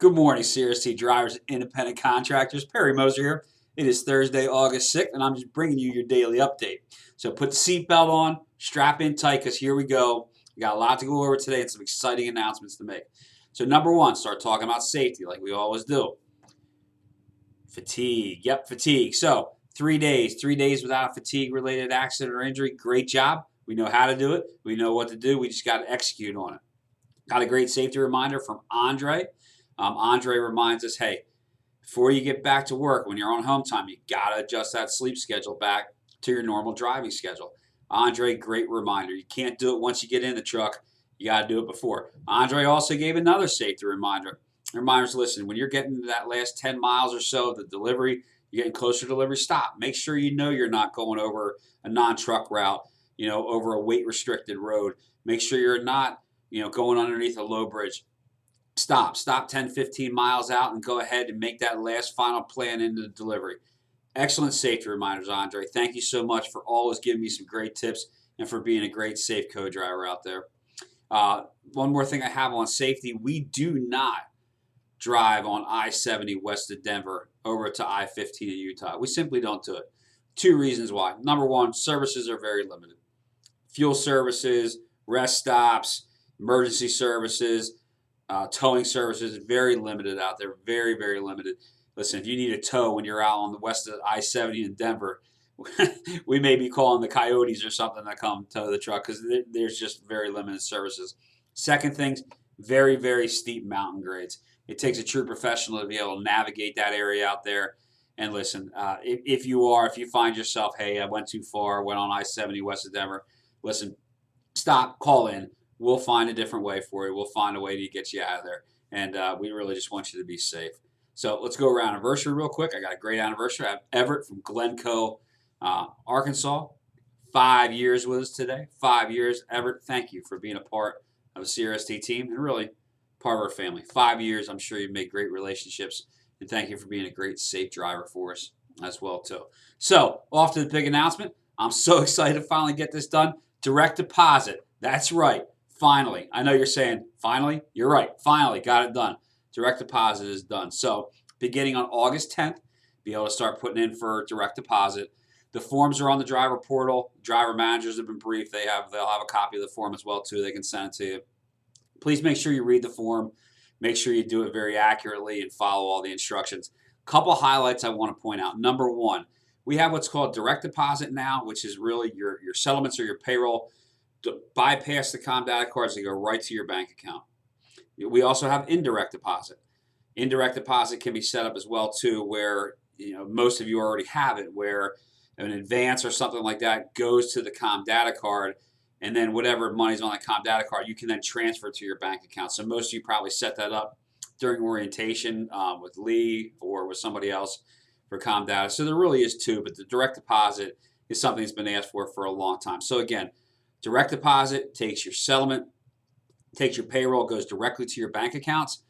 Good morning, CRST drivers and independent contractors. Perry Moser here. It is Thursday, August 6th, and I'm just bringing you your daily update. So put the seatbelt on, strap in tight, because here we go. We got a lot to go over today and some exciting announcements to make. So number one, start talking about safety like we always do. Fatigue. Yep, fatigue. So 3 days without a fatigue-related accident or injury. Great job. We know how to do it. We know what to do. We just got to execute on it. Got a great safety reminder from Andre. Andre reminds us, hey, before you get back to work, when you're on home time, you got to adjust that sleep schedule back to your normal driving schedule. Andre, great reminder. You can't do it once you get in the truck. You got to do it before. Andre also gave another safety reminder. Reminders, listen, when you're getting to that last 10 miles or so of the delivery, you're getting closer to delivery, stop. Make sure you know you're not going over a non-truck route, over a weight-restricted road. Make sure you're not, going underneath a low bridge. Stop 10, 15 miles out and go ahead and make that last final plan into the delivery. Excellent safety reminders, Andre. Thank you so much for always giving me some great tips and for being a great safe co-driver out there. One more thing I have on safety. We do not drive on I-70 west of Denver over to I-15 in Utah. We simply don't do it. Two reasons why. Number one, services are very limited. Fuel services, rest stops, emergency services, towing services, very limited out there, very, very limited. Listen, if you need a tow when you're out on the west of I-70 in Denver, we may be calling the Coyotes or something to come tow the truck because there's just very limited services. Second thing, very, very steep mountain grades. It takes a true professional to be able to navigate that area out there. And listen, if you find yourself, hey, I went too far, went on I-70 west of Denver, listen, stop, call in. We'll find a different way for you. We'll find a way to get you out of there. And we really just want you to be safe. So let's go around anniversary real quick. I got a great anniversary. I have Everett from Glencoe, Arkansas. 5 years with us today. 5 years. Everett, thank you for being a part of the CRST team and really part of our family. 5 years. I'm sure you've made great relationships. And thank you for being a great, safe driver for us as well, too. So off to the big announcement. I'm so excited to finally get this done. Direct deposit. That's right. Finally. I know you're saying, finally? You're right. Finally. Got it done. Direct deposit is done. So beginning on August 10th, be able to start putting in for direct deposit. The forms are on the driver portal. Driver managers have been briefed. They'll have a copy of the form as well, too. They can send it to you. Please make sure you read the form. Make sure you do it very accurately and follow all the instructions. Couple highlights I want to point out. Number one, we have what's called direct deposit now, which is really your settlements or your payroll. To bypass the COM data cards, they go right to your bank account. We also have indirect deposit. Indirect deposit can be set up as well too, where most of you already have it, where an advance or something like that goes to the COM data card, and then whatever money's on the COM data card, you can then transfer to your bank account. So most of you probably set that up during orientation with Lee or with somebody else for COM data. So there really is two, but the direct deposit is something that's been asked for a long time. So again, direct deposit takes your settlement, takes your payroll, goes directly to your bank accounts.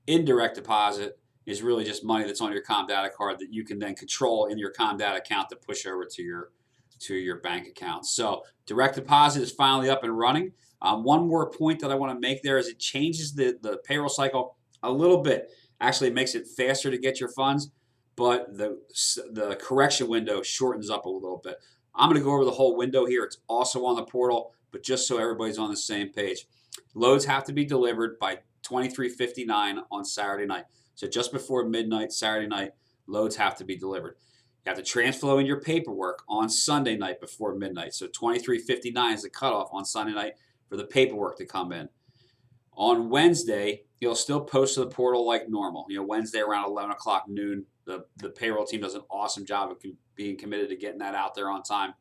Indirect deposit is really just money that's on your COM data card that you can then control in your COM data account to push over to your bank account. So direct deposit is finally up and running. One more point that I want to make there is it changes the payroll cycle a little bit. Actually, it makes it faster to get your funds, but the correction window shortens up a little bit. I'm going to go over the whole window here. It's also on the portal, but just so everybody's on the same page. Loads have to be delivered by 23:59 on Saturday night. So just before midnight, Saturday night, loads have to be delivered. You have to transflow in your paperwork on Sunday night before midnight. So 23:59 is the cutoff on Sunday night for the paperwork to come in. On Wednesday, you'll still post to the portal like normal. Wednesday around 11 o'clock noon, the payroll team does an awesome job of being committed to getting that out there on time.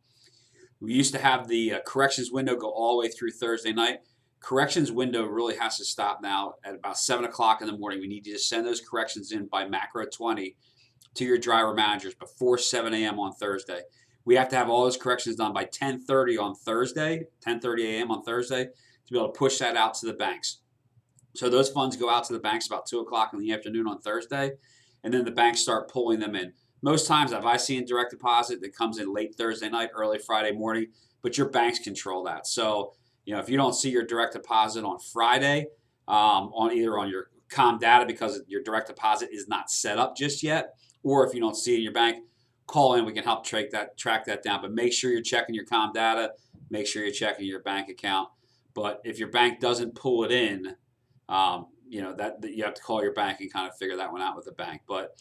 We used to have the corrections window go all the way through Thursday night. Corrections window really has to stop now at about 7 o'clock in the morning. We need you to send those corrections in by macro 20 to your driver managers before 7 a.m. on Thursday. We have to have all those corrections done by 10:30 on Thursday, 10:30 a.m. on Thursday, to be able to push that out to the banks. So those funds go out to the banks about 2 o'clock in the afternoon on Thursday, and then the banks start pulling them in. Most times, if I see a direct deposit that comes in late Thursday night, early Friday morning, but your banks control that. So if you don't see your direct deposit on Friday, on either on your com data because your direct deposit is not set up just yet, or if you don't see it in your bank, call in. We can help track that down. But make sure you're checking your com data. Make sure you're checking your bank account. But if your bank doesn't pull it in, that you have to call your bank and kind of figure that one out with the bank. But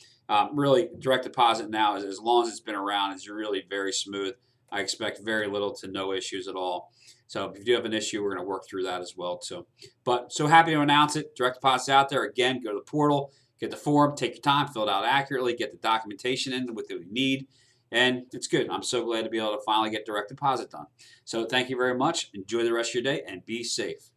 really, direct deposit now, as long as it's been around, is really very smooth. I expect very little to no issues at all. So if you do have an issue, we're going to work through that as well too. But so happy to announce it. Direct deposit's out there. Again, go to the portal, get the form, take your time, fill it out accurately, get the documentation in with what you need, and it's good. I'm so glad to be able to finally get direct deposit done. So thank you very much. Enjoy the rest of your day and be safe.